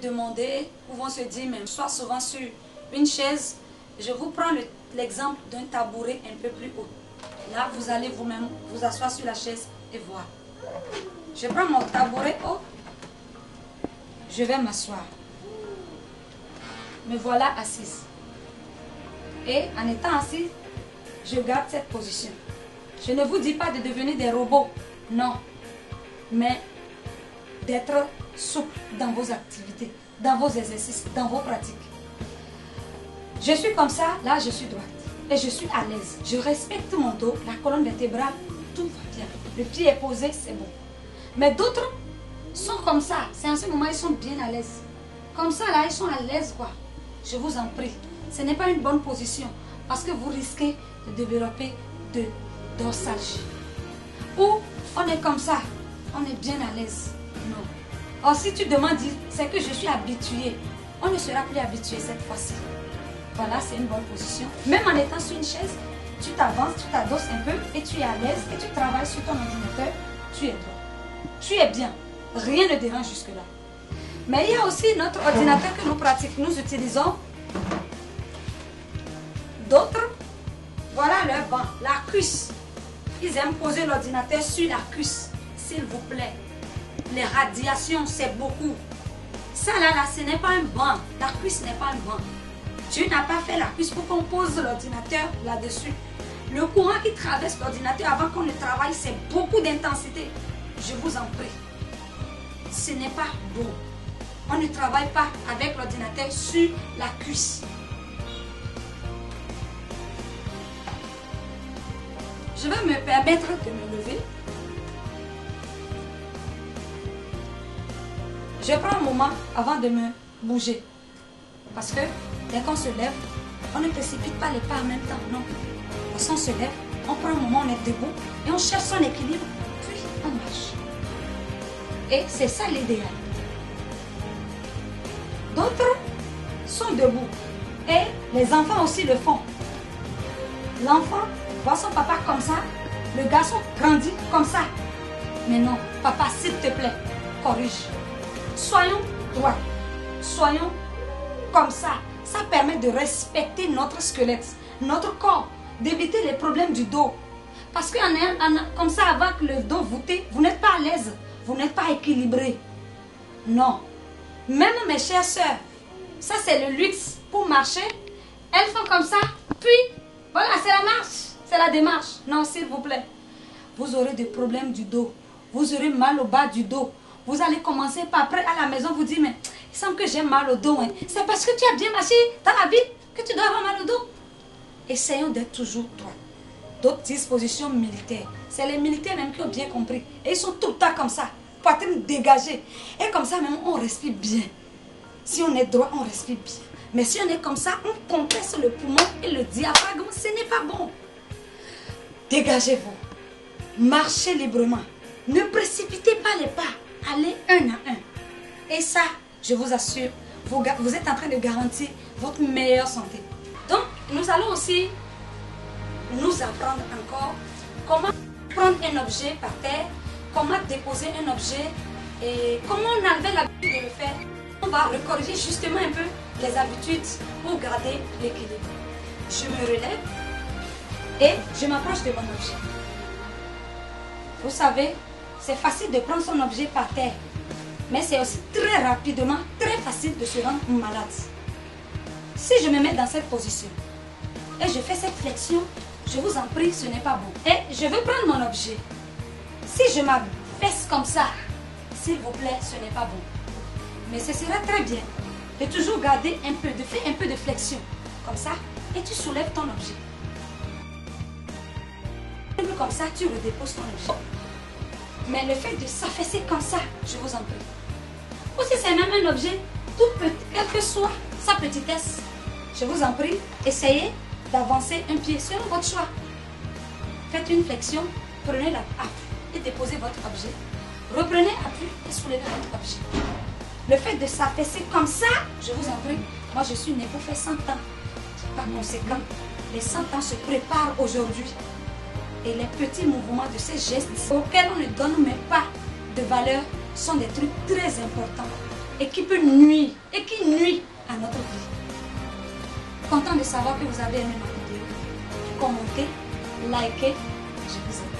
demander, ou vont se dire, même soit souvent sur une chaise. Je vous prends l'exemple d'un tabouret un peu plus haut. Là, vous allez vous-même vous asseoir sur la chaise et voir. Je prends mon tabouret haut. Je vais m'asseoir. Me voilà assise. Et en étant assise, je garde cette position. Je ne vous dis pas de devenir des robots. Non. Mais d'être souple dans vos activités, dans vos exercices, dans vos pratiques. Je suis comme ça, là je suis droite. Et je suis à l'aise. Je respecte mon dos, la colonne vertébrale, tout va bien. Le pied est posé, c'est bon. Mais d'autres sont comme ça. C'est en ce moment, ils sont bien à l'aise. Comme ça, là, ils sont à l'aise, quoi. Je vous en prie. Ce n'est pas une bonne position. Parce que vous risquez de développer de dorsalgie. Ou on est comme ça. On est bien à l'aise. Non. Or, si tu demandes, c'est que je suis habituée. On ne sera plus habitué cette fois-ci. Voilà, c'est une bonne position. Même en étant sur une chaise, tu t'avances, tu t'adosses un peu et tu es à l'aise et tu travailles sur ton ordinateur. Tu es droit. Tu es bien. Rien ne dérange jusque-là. Mais il y a aussi notre ordinateur que nous utilisons. D'autres, voilà leur banc, la cuisse. Ils aiment poser l'ordinateur sur la cuisse, s'il vous plaît. Les radiations, c'est beaucoup. Ça là, ce n'est pas un banc. La cuisse n'est pas un banc. Tu n'as pas fait la cuisse pour qu'on pose l'ordinateur là-dessus. Le courant qui traverse l'ordinateur avant qu'on ne travaille, c'est beaucoup d'intensité. Je vous en prie. Ce n'est pas bon. On ne travaille pas avec l'ordinateur sur la cuisse. Je vais me permettre de me lever. Je prends un moment avant de me bouger. Parce que dès qu'on se lève, on ne précipite pas les pas en même temps. Non. Parce qu'on se lève, on prend un moment, on est debout et on cherche son équilibre, puis on marche. Et c'est ça l'idéal. D'autres sont debout. Et les enfants aussi le font. L'enfant voit son papa comme ça. Le garçon grandit comme ça. Mais non, papa, s'il te plaît, corrige. Soyons droits. Soyons comme ça. Ça permet de respecter notre squelette, notre corps, d'éviter les problèmes du dos. Parce que comme ça, avec le dos voûté, vous n'êtes pas à l'aise. Vous n'êtes pas équilibré. Non. Même mes chères sœurs, ça c'est le luxe pour marcher. Elles font comme ça, puis voilà, c'est la marche, c'est la démarche. Non, s'il vous plaît. Vous aurez des problèmes du dos. Vous aurez mal au bas du dos. Vous allez commencer par après à la maison vous dire, mais il semble que j'ai mal au dos. Hein. C'est parce que tu as bien marché dans la vie que tu dois avoir mal au dos. Essayons d'être toujours droit. D'autres dispositions militaires. C'est les militaires même qui ont bien compris. Et ils sont tout le temps comme ça. Poitrine dégagée. Et comme ça même, on respire bien. Si on est droit, on respire bien. Mais si on est comme ça, on compresse le poumon et le diaphragme. Ce n'est pas bon. Dégagez-vous. Marchez librement. Ne précipitez pas les pas. Allez un à un. Et ça, je vous assure, vous êtes en train de garantir votre meilleure santé. Donc, nous allons aussi nous apprendre encore comment prendre un objet par terre, comment déposer un objet et comment enlever l'habitude de le faire. On va recorriger justement un peu les habitudes pour garder l'équilibre. Je me relève et je m'approche de mon objet. Vous savez, c'est facile de prendre son objet par terre, mais c'est aussi très rapidement, très facile de se rendre malade. Si je me mets dans cette position et je fais cette flexion, je vous en prie, ce n'est pas bon. Et je veux prendre mon objet. Si je m'abaisse comme ça, s'il vous plaît, ce n'est pas bon. Mais ce sera très bien de toujours garder un peu, de faire un peu de flexion, comme ça, et tu soulèves ton objet. Comme ça, tu redéposes ton objet. Mais le fait de s'affaisser comme ça, je vous en prie. Ou si c'est même un objet tout petit, quelle que soit sa petitesse, je vous en prie, essayez d'avancer un pied selon votre choix. Faites une flexion, prenez l'appui et déposez votre objet. Reprenez appui et soulevez votre objet. Le fait de s'affaisser comme ça, je vous en prie, moi je suis née pour faire 100 ans. Par conséquent, les 100 ans se préparent aujourd'hui. Et les petits mouvements de ces gestes auxquels on ne donne même pas de valeur sont des trucs très importants. et qui peut nuire et qui nuit à notre vie. Content de savoir que vous avez aimé ma vidéo. Commentez, likez, je vous aime.